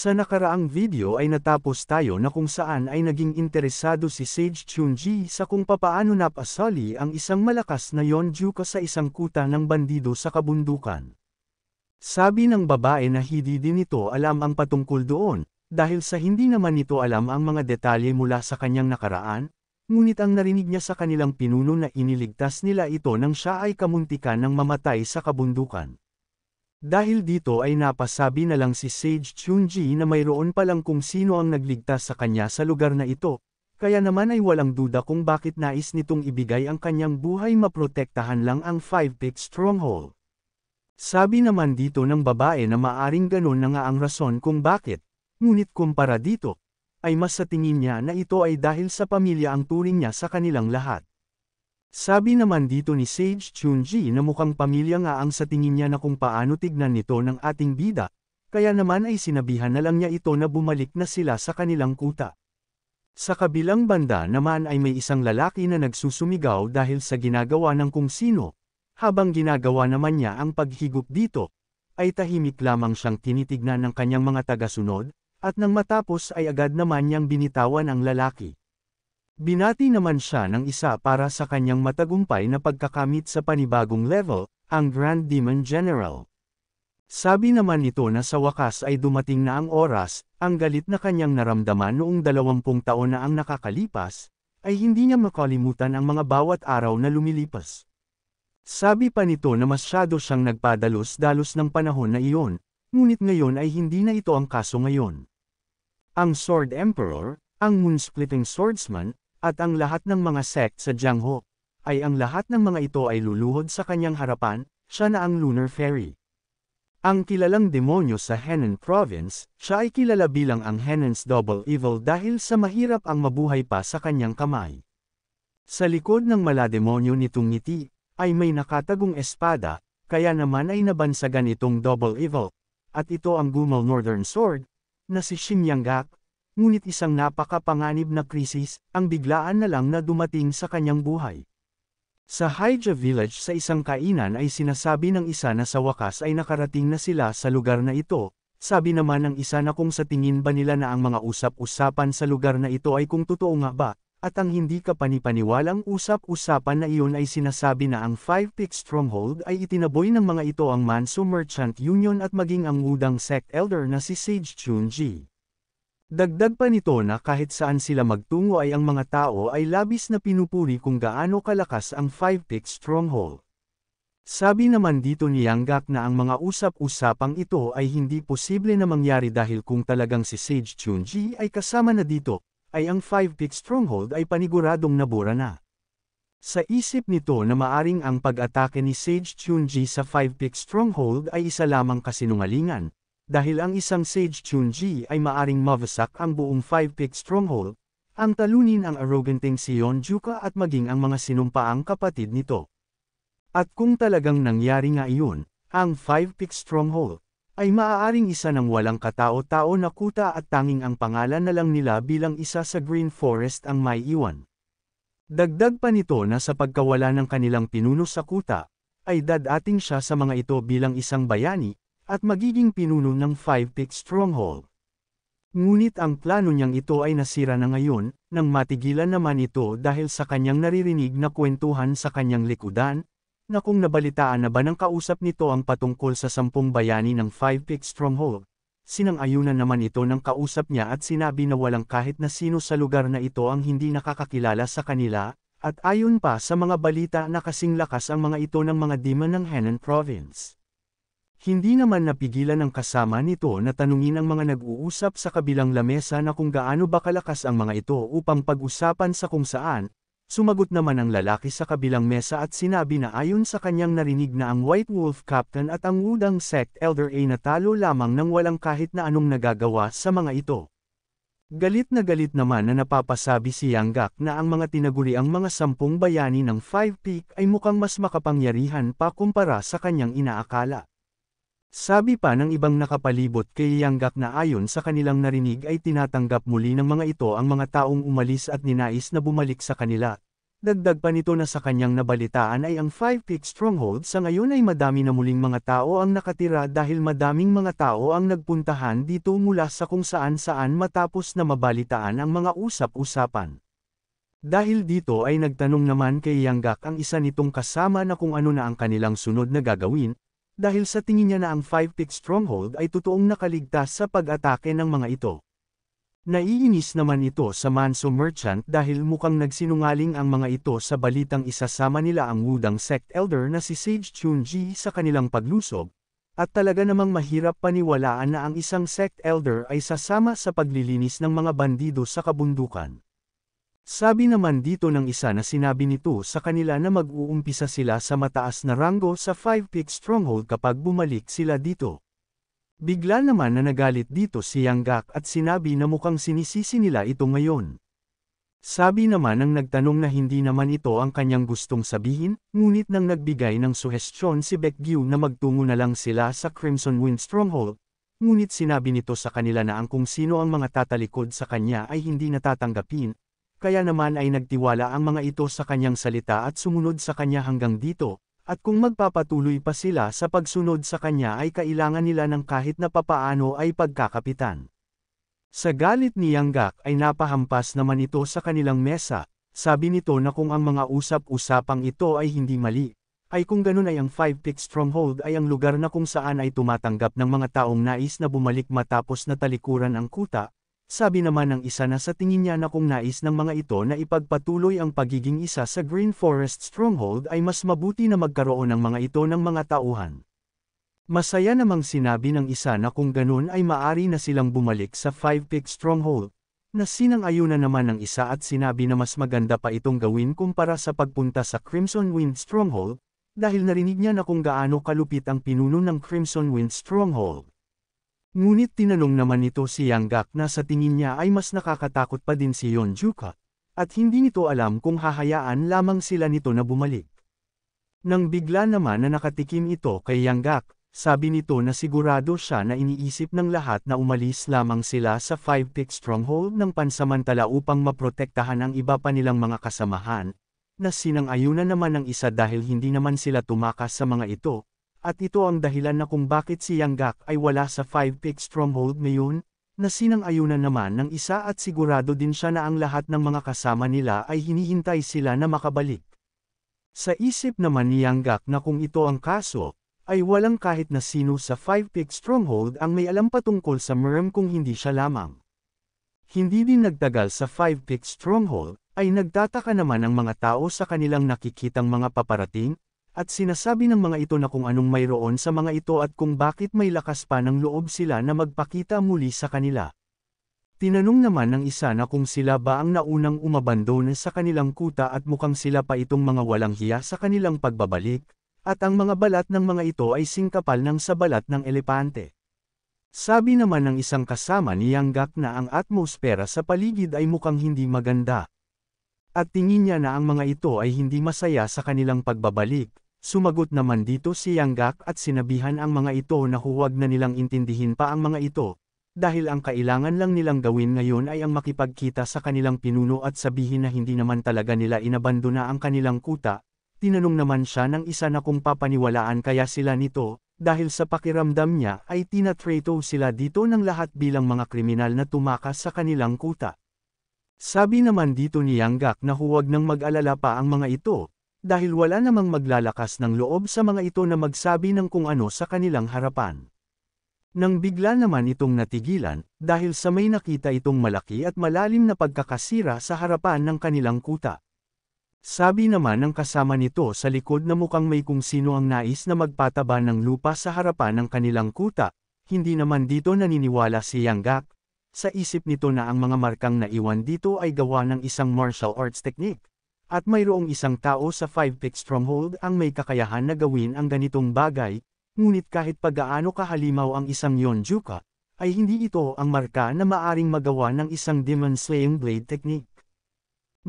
Sa nakaraang video ay natapos tayo na kung saan ay naging interesado si Sage Chunji sa kung papaano napasali ang isang malakas na Yeonjuka sa isang kuta ng bandido sa kabundukan. Sabi ng babae na hindi din ito alam ang patungkol doon, dahil sa hindi naman nito alam ang mga detalye mula sa kanyang nakaraan, ngunit ang narinig niya sa kanilang pinuno na iniligtas nila ito nang siya ay kamuntikan ng mamatay sa kabundukan. Dahil dito ay napasabi na lang si Sage Chunji na mayroon palang kung sino ang nagligtas sa kanya sa lugar na ito, kaya naman ay walang duda kung bakit nais nitong ibigay ang kanyang buhay maprotektahan lang ang Five Peak Stronghold. Sabi naman dito ng babae na maaring ganun na nga ang rason kung bakit, ngunit kumpara dito, ay mas sa tingin niya na ito ay dahil sa pamilya ang turing niya sa kanilang lahat. Sabi naman dito ni Sage Chunji na mukhang pamilya nga ang sa tingin niya na kung paano tignan nito ng ating bida, kaya naman ay sinabihan na lang niya ito na bumalik na sila sa kanilang kuta. Sa kabilang banda naman ay may isang lalaki na nagsusumigaw dahil sa ginagawa ng kung sino, habang ginagawa naman niya ang paghigop dito, ay tahimik lamang siyang tinitignan ng kanyang mga tagasunod, at nang matapos ay agad naman niyang binitawan ang lalaki. Binati naman siya ng isa para sa kanyang matagumpay na pagkakamit sa panibagong level, ang Grand Demon General. Sabi naman nito na sa wakas ay dumating na ang oras, ang galit na kanyang naramdaman noong 20 taon na ang nakakalipas, ay hindi niya makalimutan ang mga bawat araw na lumilipas. Sabi pa nito na masyado siyang nagpadalos-dalos ng panahon na iyon, ngunit ngayon ay hindi na ito ang kaso ngayon. Ang Sword Emperor, ang Moon-Splitting Swordsman, at ang lahat ng mga sect sa Jiangho, ay ang lahat ng mga ito ay luluhod sa kanyang harapan, siya na ang Lunar Fairy. Ang kilalang demonyo sa Henan Province, siya ay kilala bilang ang Henan's Double Evil dahil sa mahirap ang mabuhay pa sa kanyang kamay. Sa likod ng malademonyo nitong ngiti, ay may nakatagong espada, kaya naman ay nabansagan itong Double Evil, at ito ang Gumal Northern Sword, na si Xinyanggak. Ngunit isang napakapanganib na krisis, ang biglaan na lang na dumating sa kanyang buhay. Sa Haija Village sa isang kainan ay sinasabi ng isa na sa wakas ay nakarating na sila sa lugar na ito, sabi naman ng isa na kung sa tingin ba nila na ang mga usap-usapan sa lugar na ito ay kung totoo nga ba, at ang hindi kapanipaniwalang usap-usapan na iyon ay sinasabi na ang Five Peak Stronghold ay itinaboy ng mga ito ang Manso Merchant Union at maging ang udang sect elder na si Sage Chunji. Dagdag pa nito na kahit saan sila magtungo ay ang mga tao ay labis na pinupuri kung gaano kalakas ang Five Peak Stronghold. Sabi naman dito ni Yanggak na ang mga usap-usapang ito ay hindi posible na mangyari dahil kung talagang si Sage Chunji ay kasama na dito, ay ang Five Peak Stronghold ay paniguradong nabura na. Sa isip nito na maaring ang pag-atake ni Sage Chunji sa Five Peak Stronghold ay isa lamang kasinungalingan. Dahil ang isang Sage Chunji ay maaring mawasak ang buong Five Peak Stronghold, ang talunin ang arroganting si Yeonjuka at maging ang mga sinumpaang kapatid nito. At kung talagang nangyari nga iyon, ang Five Peak Stronghold ay maaaring isa ng walang katao-tao na kuta at tanging ang pangalan na lang nila bilang isa sa Green Forest ang may iwan. Dagdag pa nito na sa pagkawala ng kanilang pinuno sa kuta, ay dadating siya sa mga ito bilang isang bayani, at magiging pinuno ng Five Peak Stronghold. Ngunit ang plano niyang ito ay nasira na ngayon, nang matigilan naman ito dahil sa kanyang naririnig na kwentuhan sa kanyang likudan, na kung nabalitaan na ba ng kausap nito ang patungkol sa 10 bayani ng Five Peak Stronghold. Sinang-ayunan naman ito ng kausap niya at sinabi na walang kahit na sino sa lugar na ito ang hindi nakakakilala sa kanila, at ayon pa sa mga balita na kasing lakas ang mga ito ng mga demon ng Henan Province. Hindi naman napigilan ng kasama nito na tanungin ang mga nag-uusap sa kabilang lamesa na kung gaano ba kalakas ang mga ito upang pag-usapan sa kung saan. Sumagot naman ang lalaki sa kabilang mesa at sinabi na ayon sa kanyang narinig na ang White Wolf Captain at ang Wudang Sect Elder ay natalo lamang nang walang kahit na anong nagagawa sa mga ito. Galit naman na napapasabi si Yanggak na ang mga tinaguriang mga 10 bayani ng Five Peak ay mukhang mas makapangyarihan pa kumpara sa kanyang inaakala. Sabi pa ng ibang nakapalibot kay Yanggak na ayon sa kanilang narinig ay tinatanggap muli ng mga ito ang mga taong umalis at ninais na bumalik sa kanila, Dagdag pa nito na sa kanyang nabalitaan ay ang Five Peaks Stronghold sa ngayon ay madami na muling mga tao ang nakatira dahil madaming mga tao ang nagpuntahan dito mula sa kung saan-saan matapos na mabalitaan ang mga usap-usapan. Dahil dito ay nagtanong naman kay Yanggak ang isa nitong kasama na kung ano na ang kanilang sunod na gagawin, dahil sa tingin niya na ang Five Peaks Stronghold ay totoong nakaligtas sa pag-atake ng mga ito. Naiinis naman ito sa Manso Merchant dahil mukhang nagsinungaling ang mga ito sa balitang isasama nila ang Wudang Sect Elder na si Sage Chunji sa kanilang paglusob, at talaga namang mahirap paniwalaan na ang isang Sect Elder ay sasama sa paglilinis ng mga bandido sa kabundukan. Sabi naman dito ng isa na sinabi nito sa kanila na mag-uumpisa sila sa mataas na ranggo sa Five Peaks Stronghold kapag bumalik sila dito. Bigla naman na nagalit dito si Yanggak at sinabi na mukhang sinisisi nila ito ngayon. Sabi naman ng nagtanong na hindi naman ito ang kanyang gustong sabihin, ngunit nang nagbigay ng suhestyon si Baekgyu na magtungo na lang sila sa Crimson Wind Stronghold, ngunit sinabi nito sa kanila na ang kung sino ang mga tatalikod sa kanya ay hindi natatanggapin, kaya naman ay nagtiwala ang mga ito sa kanyang salita at sumunod sa kanya hanggang dito. At kung magpapatuloy pa sila sa pagsunod sa kanya ay kailangan nila ng kahit na papaano ay pagkakapitan. Sa galit ni Yanggak ay napahampas naman ito sa kanilang mesa, sabi nito na kung ang mga usap-usapang ito ay hindi mali, ay kung ganun ay ang Five Peaks Stronghold ay ang lugar na kung saan ay tumatanggap ng mga taong nais na bumalik matapos na talikuran ang kuta. Sabi naman ng isa na sa tingin niya na kung nais ng mga ito na ipagpatuloy ang pagiging isa sa Green Forest Stronghold ay mas mabuti na magkaroon ng mga ito ng mga tauhan. Masaya namang sinabi ng isa na kung ganun ay maari na silang bumalik sa Five Peaks Stronghold, na sinang-ayunan naman ng isa at sinabi na mas maganda pa itong gawin kumpara sa pagpunta sa Crimson Wind Stronghold, dahil narinig niya na kung gaano kalupit ang pinuno ng Crimson Wind Stronghold. Ngunit tinanong naman nito si Yanggak na sa tingin niya ay mas nakakatakot pa din si Yeonjuka, at hindi nito alam kung hahayaan lamang sila nito na bumalik. Nang bigla naman na nakatikim ito kay Yanggak, sabi nito na sigurado siya na iniisip ng lahat na umalis lamang sila sa Five Peaks Stronghold ng pansamantala upang maprotektahan ang iba pa nilang mga kasamahan, na sinang-ayunan naman ng isa dahil hindi naman sila tumakas sa mga ito. At ito ang dahilan na kung bakit si Yanggak ay wala sa Five Peaks Stronghold ngayon, na sinang-ayunan naman ng isa at sigurado din siya na ang lahat ng mga kasama nila ay hinihintay sila na makabalik. Sa isip naman ni Yanggak na kung ito ang kaso, ay walang kahit na sino sa Five Peaks Stronghold ang may alam patungkol sa Merm kung hindi siya lamang. Hindi din nagtagal sa Five Peaks Stronghold, ay nagtataka naman ang mga tao sa kanilang nakikitang mga paparating, at sinasabi ng mga ito na kung anong mayroon sa mga ito at kung bakit may lakas pa ng loob sila na magpakita muli sa kanila. Tinanong naman ng isa na kung sila ba ang naunang umabandon sa kanilang kuta at mukhang sila pa itong mga walang hiya sa kanilang pagbabalik, at ang mga balat ng mga ito ay singkapal ng sa balat ng elepante. Sabi naman ng isang kasama ni Yanggak na ang atmosfera sa paligid ay mukhang hindi maganda. At tingin niya na ang mga ito ay hindi masaya sa kanilang pagbabalik. Sumagot naman dito si Yanggak at sinabihan ang mga ito na huwag na nilang intindihin pa ang mga ito, dahil ang kailangan lang nilang gawin ngayon ay ang makipagkita sa kanilang pinuno at sabihin na hindi naman talaga nila inabandona ang kanilang kuta. Tinanong naman siya ng isa na kung papaniwalaan kaya sila nito, dahil sa pakiramdam niya ay tinatrato sila dito ng lahat bilang mga kriminal na tumakas sa kanilang kuta. Sabi naman dito ni Yanggak na huwag nang mag-alala pa ang mga ito, dahil wala namang maglalakas ng loob sa mga ito na magsabi ng kung ano sa kanilang harapan. Nang bigla naman itong natigilan, dahil sa may nakita itong malaki at malalim na pagkakasira sa harapan ng kanilang kuta. Sabi naman ng kasama nito sa likod na mukhang may kung sino ang nais na magpataba ng lupa sa harapan ng kanilang kuta, hindi naman dito naniniwala si Yanggak. Sa isip nito na ang mga markang naiwan dito ay gawa ng isang martial arts technique. At mayroong isang tao sa Five Peaks Stronghold ang may kakayahan na gawin ang ganitong bagay, ngunit kahit pagaano kahalimaw ang isang Yeonjuka, ay hindi ito ang marka na maaring magawa ng isang Demon Slaying Blade technique.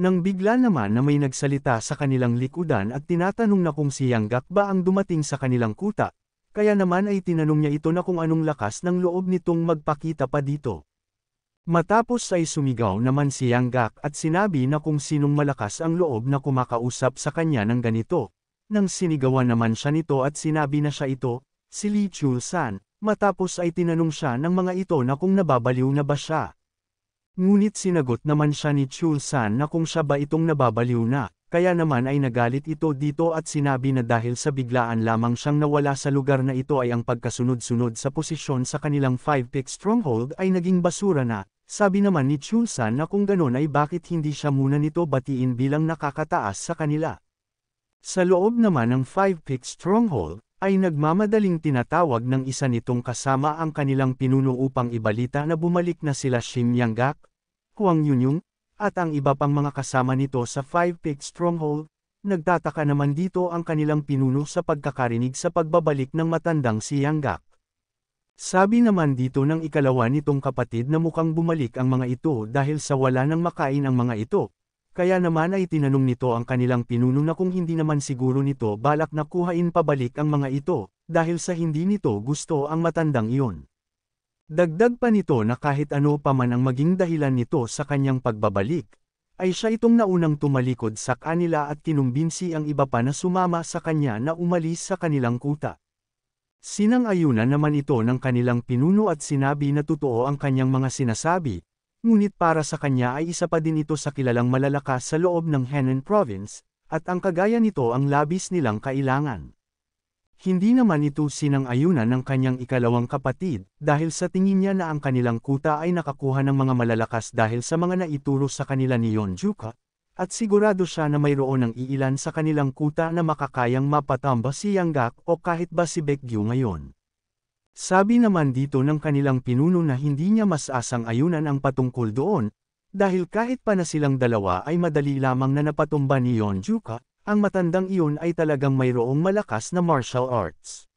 Nang bigla naman na may nagsalita sa kanilang likudan at tinatanong na kung si Yanggak ba ang dumating sa kanilang kuta, kaya naman ay tinanong niya ito na kung anong lakas ng loob nitong magpakita pa dito. Matapos ay sumigaw naman si Yang Gak at sinabi na kung sinong malakas ang loob na kumakausap sa kanya ng ganito. Nang sinigawan naman siya nito at sinabi na siya ito, si Lee Chul-san, matapos ay tinanong siya ng mga ito na kung nababaliw na ba siya. Ngunit sinagot naman siya ni Chul-san na kung siya ba itong nababaliw na, kaya naman ay nagalit ito dito at sinabi na dahil sa biglaan lamang siyang nawala sa lugar na ito ay ang pagkasunod-sunod sa posisyon sa kanilang 5-pick stronghold ay naging basura na. Sabi naman ni Chul-san na kung ganon ay bakit hindi siya muna nito batiin bilang nakakataas sa kanila. Sa loob naman ng 5-pick stronghold, ay nagmamadaling tinatawag ng isa nitong kasama ang kanilang pinuno upang ibalita na bumalik na sila Shin Yang-gak, Huang Yunyong, at ang iba pang mga kasama nito sa 5-pick stronghold. Nagtataka naman dito ang kanilang pinuno sa pagkakarinig sa pagbabalik ng matandang si Yang-gak. Sabi naman dito ng ikalawa nitong kapatid na mukhang bumalik ang mga ito dahil sa wala nang makain ang mga ito. Kaya naman ay tinanong nito ang kanilang pinuno na kung hindi naman siguro nito balak na kuhain pabalik ang mga ito, dahil sa hindi nito gusto ang matandang iyon. Dagdag pa nito na kahit ano pa man ang maging dahilan nito sa kanyang pagbabalik, ay siya itong naunang tumalikod sa kanila at kinumbinsi ang iba pa na sumama sa kanya na umalis sa kanilang kuta. Sinang-ayunan naman ito ng kanilang pinuno at sinabi na totoo ang kanyang mga sinasabi, ngunit para sa kanya ay isa pa din ito sa kilalang malalakas sa loob ng Henan Province, at ang kagaya nito ang labis nilang kailangan. Hindi naman ito sinang-ayunan ng kanyang ikalawang kapatid, dahil sa tingin niya na ang kanilang kuta ay nakakuha ng mga malalakas dahil sa mga naituro sa kanila ni Yeonjuka, at sigurado siya na mayroon ng iilan sa kanilang kuta na makakayang mapatamba si Yang-gak o kahit ba si Baekgyu ngayon. Sabi naman dito ng kanilang pinuno na hindi niya mas asang-ayunan ang patungkol doon, dahil kahit pa na silang dalawa ay madali lamang na napatumba ni Yeonjuka, ang matandang iyon ay talagang mayroong malakas na martial arts.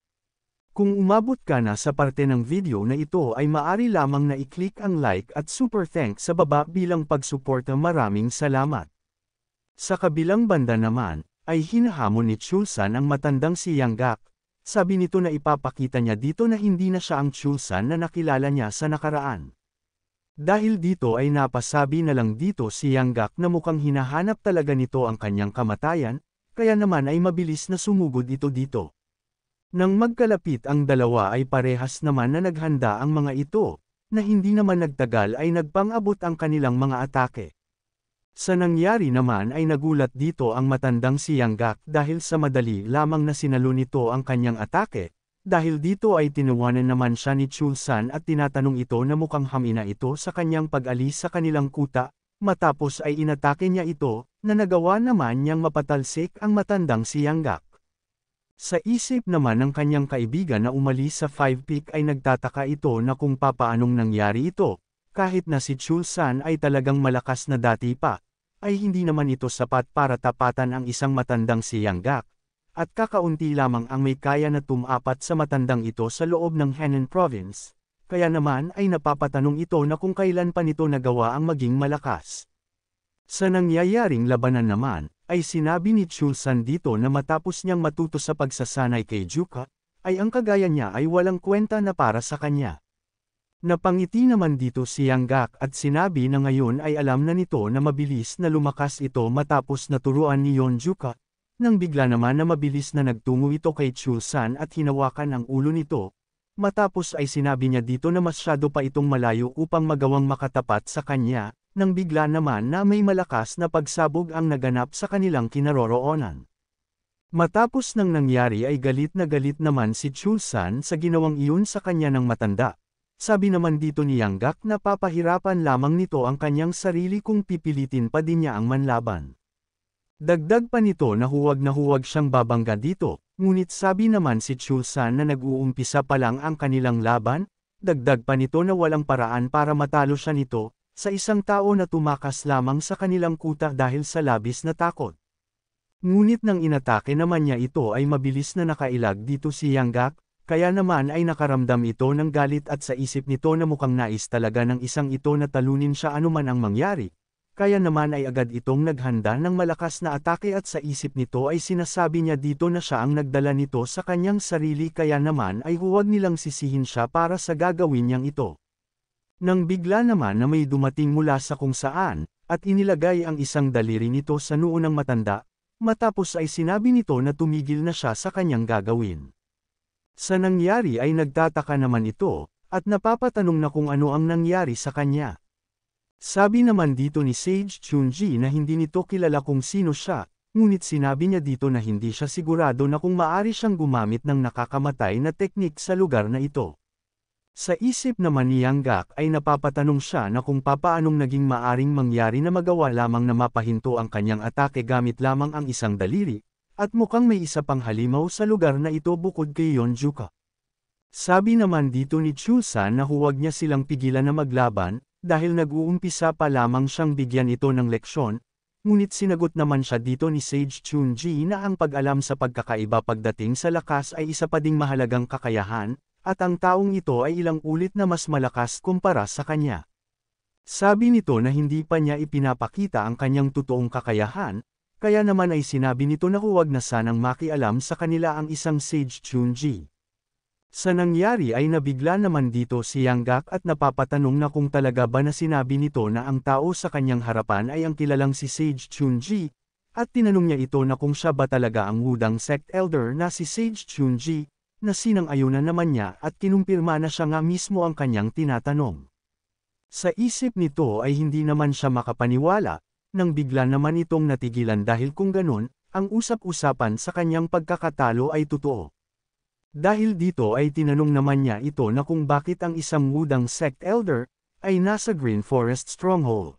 Kung umabot ka na sa parte ng video na ito ay maari lamang na i-click ang like at super thanks sa baba bilang pagsuporta. Maraming salamat. Sa kabilang banda naman, ay hinahamon ni Chul-san ang matandang si Yang-gak. Sabi nito na ipapakita niya dito na hindi na siya ang Chul-san na nakilala niya sa nakaraan. Dahil dito ay napasabi na lang dito si Yang-gak na mukhang hinahanap talaga nito ang kanyang kamatayan, kaya naman ay mabilis na sumugod ito dito. Nang magkalapit ang dalawa ay parehas naman na naghanda ang mga ito, na hindi naman nagtagal ay nagpang-abot ang kanilang mga atake. Sa nangyari naman ay nagulat dito ang matandang si Yang-gak dahil sa madali lamang na sinalo nito ang kanyang atake, dahil dito ay tinuwanan naman siya ni Chul-san at tinatanong ito na mukhang hamina ito sa kanyang pag-alis sa kanilang kuta, matapos ay inatake niya ito, na nagawa naman niyang mapatalsik ang matandang si Yang-gak. Sa isip naman ng kanyang kaibigan na umalis sa 5-pick ay nagtataka ito na kung papaanong nangyari ito, kahit na si Chul-san ay talagang malakas na dati pa, ay hindi naman ito sapat para tapatan ang isang matandang si Yang-gak, at kakaunti lamang ang may kaya na tumapat sa matandang ito sa loob ng Henan Province, kaya naman ay napapatanong ito na kung kailan pa nito nagawa ang maging malakas. Sa nangyayaring labanan naman, ay sinabi ni Chul-san dito na matapos niyang matuto sa pagsasanay kay Juka, ay ang kagaya niya ay walang kwenta na para sa kanya. Napangiti naman dito si Yang-gak at sinabi na ngayon ay alam na nito na mabilis na lumakas ito matapos naturuan ni Yeonjuka, nang bigla naman na mabilis na nagtungo ito kay Chul-san at hinawakan ang ulo nito, matapos ay sinabi niya dito na masyado pa itong malayo upang magawang makatapat sa kanya, nang bigla naman na may malakas na pagsabog ang naganap sa kanilang kinaroroonan. Matapos nang nangyari ay galit naman si Chul-san sa ginawang iyon sa kanya ng matanda. Sabi naman dito ni Yang-gak na papahirapan lamang nito ang kanyang sarili kung pipilitin pa din niya ang manlaban. Dagdag pa nito na huwag siyang babangga dito, ngunit sabi naman si Chul-san na nag-uumpisa pa lang ang kanilang laban, dagdag pa nito na walang paraan para matalo siya nito, sa isang tao na tumakas lamang sa kanilang kuta dahil sa labis na takot. Ngunit nang inatake naman niya ito ay mabilis na nakailag dito si Yang-gak, kaya naman ay nakaramdam ito ng galit at sa isip nito na mukhang nais talaga ng isang ito na talunin siya anuman ang mangyari. Kaya naman ay agad itong naghanda ng malakas na atake at sa isip nito ay sinasabi niya dito na siya ang nagdala nito sa kanyang sarili kaya naman ay huwag nilang sisihin siya para sa gagawin niyang ito. Nang bigla naman na may dumating mula sa kung saan, at inilagay ang isang daliri nito sa noo ng matanda, matapos ay sinabi nito na tumigil na siya sa kanyang gagawin. Sa nangyari ay nagtataka naman ito, at napapatanong na kung ano ang nangyari sa kanya. Sabi naman dito ni Sage Chunji na hindi nito kilala kung sino siya, ngunit sinabi niya dito na hindi siya sigurado na kung maaari siyang gumamit ng nakakamatay na teknik sa lugar na ito. Sa isip naman ni Yang Gak ay napapatanong siya na kung papaanong naging maaring mangyari na magawa lamang na mapahinto ang kanyang atake gamit lamang ang isang daliri, at mukhang may isa pang halimaw sa lugar na ito bukod kay Yonjuka. Sabi naman dito ni Chusan na huwag niya silang pigilan na maglaban, dahil nag-uumpisa pa lamang siyang bigyan ito ng leksyon, ngunit sinagot naman siya dito ni Sage Chunji na ang pag-alam sa pagkakaiba pagdating sa lakas ay isa pa ding mahalagang kakayahan, at ang taong ito ay ilang ulit na mas malakas kumpara sa kanya. Sabi nito na hindi pa niya ipinapakita ang kanyang totoong kakayahan, kaya naman ay sinabi nito na huwag na sanang makialam sa kanila ang isang Sage Chunji. Sa nangyari ay nabigla naman dito si Yang Gak at napapatanong na kung talaga ba na sinabi nito na ang tao sa kanyang harapan ay ang kilalang si Sage Chunji, at tinanong niya ito na kung siya ba talaga ang Wudang Sect Elder na si Sage Chunji, na sinang-ayunan naman niya at kinumpirma na siya nga mismo ang kanyang tinatanong. Sa isip nito ay hindi naman siya makapaniwala, nang bigla naman itong natigilan dahil kung ganun, ang usap-usapan sa kanyang pagkakatalo ay totoo. Dahil dito ay tinanong naman niya ito na kung bakit ang isang Wudang Sect Elder ay nasa Green Forest Stronghold.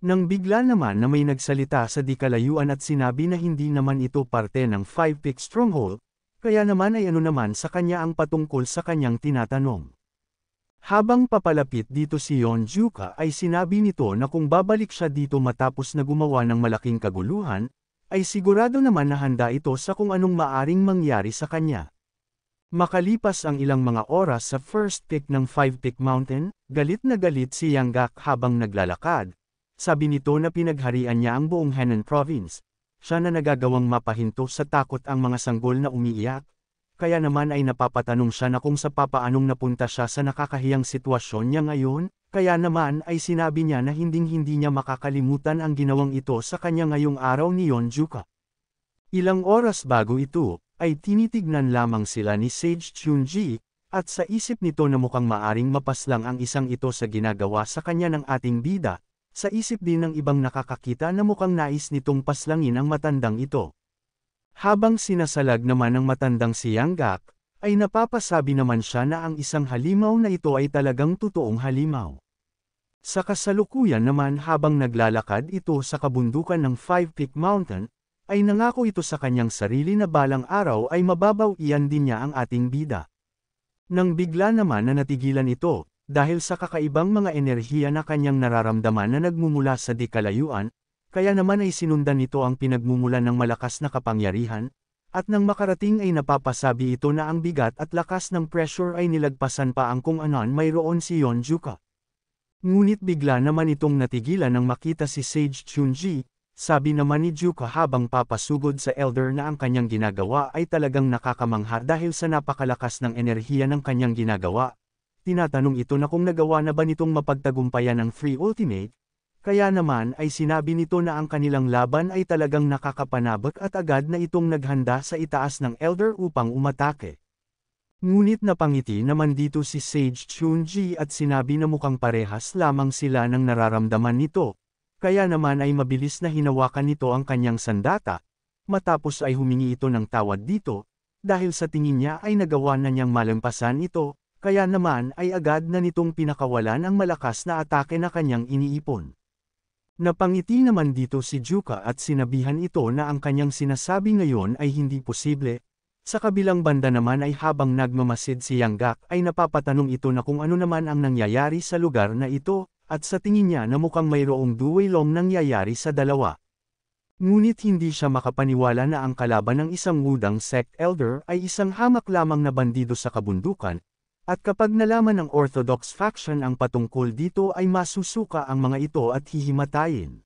Nang bigla naman na may nagsalita sa di kalayuan at sinabi na hindi naman ito parte ng Five Peak Stronghold, kaya naman ay ano naman sa kanya ang patungkol sa kanyang tinatanong. Habang papalapit dito si Yonjuka ay sinabi nito na kung babalik siya dito matapos na gumawa ng malaking kaguluhan, ay sigurado naman na handa ito sa kung anong maaring mangyari sa kanya. Makalipas ang ilang mga oras sa first peak ng Five Peak Mountain, galit na galit si Yang Gak habang naglalakad. Sabi nito na pinagharian niya ang buong Henan Province. Siya na nagagawang mapahinto sa takot ang mga sanggol na umiiyak, kaya naman ay napapatanong siya na kung sa papaanong napunta siya sa nakakahiyang sitwasyon niya ngayon, kaya naman ay sinabi niya na hinding-hindi niya makakalimutan ang ginawang ito sa kanya ngayong araw ni Yonjuka. Ilang oras bago ito, ay tinitignan lamang sila ni Sage Chunji, at sa isip nito na mukhang maaring mapaslang ang isang ito sa ginagawa sa kanya ng ating bida, sa isip din ng ibang nakakakita na mukhang nais nitong paslangin ang matandang ito. Habang sinasalag naman ng matandang si Yang Gak, ay napapasabi naman siya na ang isang halimaw na ito ay talagang totoong halimaw. Sa kasalukuyan naman habang naglalakad ito sa kabundukan ng Five Peak Mountain, ay nangako ito sa kanyang sarili na balang araw ay mababawian din niya ang ating bida. Nang bigla naman na natigilan ito, dahil sa kakaibang mga enerhiya na kanyang nararamdaman na nagmumula sa di kalayuan, kaya naman ay sinundan nito ang pinagmumulan ng malakas na kapangyarihan, at nang makarating ay napapasabi ito na ang bigat at lakas ng pressure ay nilagpasan pa ang kung anon mayroon si Yonjuka. Ngunit bigla naman itong natigilan nang makita si Sage Chunji, sabi naman ni Juka habang papasugod sa elder na ang kanyang ginagawa ay talagang nakakamangha dahil sa napakalakas ng enerhiya ng kanyang ginagawa. Tinatanong ito na kung nagawa na ba nitong mapagtagumpayan ang Free Ultimate, kaya naman ay sinabi nito na ang kanilang laban ay talagang nakakapanabak at agad na itong naghanda sa itaas ng Elder upang umatake. Ngunit napangiti naman dito si Sage Chunji at sinabi na mukhang parehas lamang sila ng nararamdaman nito, kaya naman ay mabilis na hinawakan nito ang kanyang sandata, matapos ay humingi ito ng tawad dito, dahil sa tingin niya ay nagawa na niyang malampasan ito. Kaya naman ay agad na nitong pinakawalan ang malakas na atake na kanyang iniipon. Napangiti naman dito si Juka at sinabihan ito na ang kanyang sinasabi ngayon ay hindi posible. Sa kabilang banda naman ay habang nagmamasid si Yang Gak ay napapatanong ito na kung ano naman ang nangyayari sa lugar na ito, at sa tingin niya na mukhang mayroong duwaylong nangyayari sa dalawa. Ngunit hindi siya makapaniwala na ang kalaban ng isang Wudang Sect Elder ay isang hamak lamang na bandido sa kabundukan. At kapag nalaman ng Orthodox faction ang patungkol dito ay masusuka ang mga ito at hihimatayin.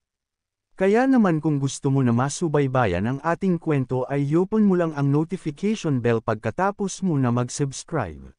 Kaya naman kung gusto mo na masubaybayan ang ating kwento ay i-open mo lang ang notification bell pagkatapos mo na mag-subscribe.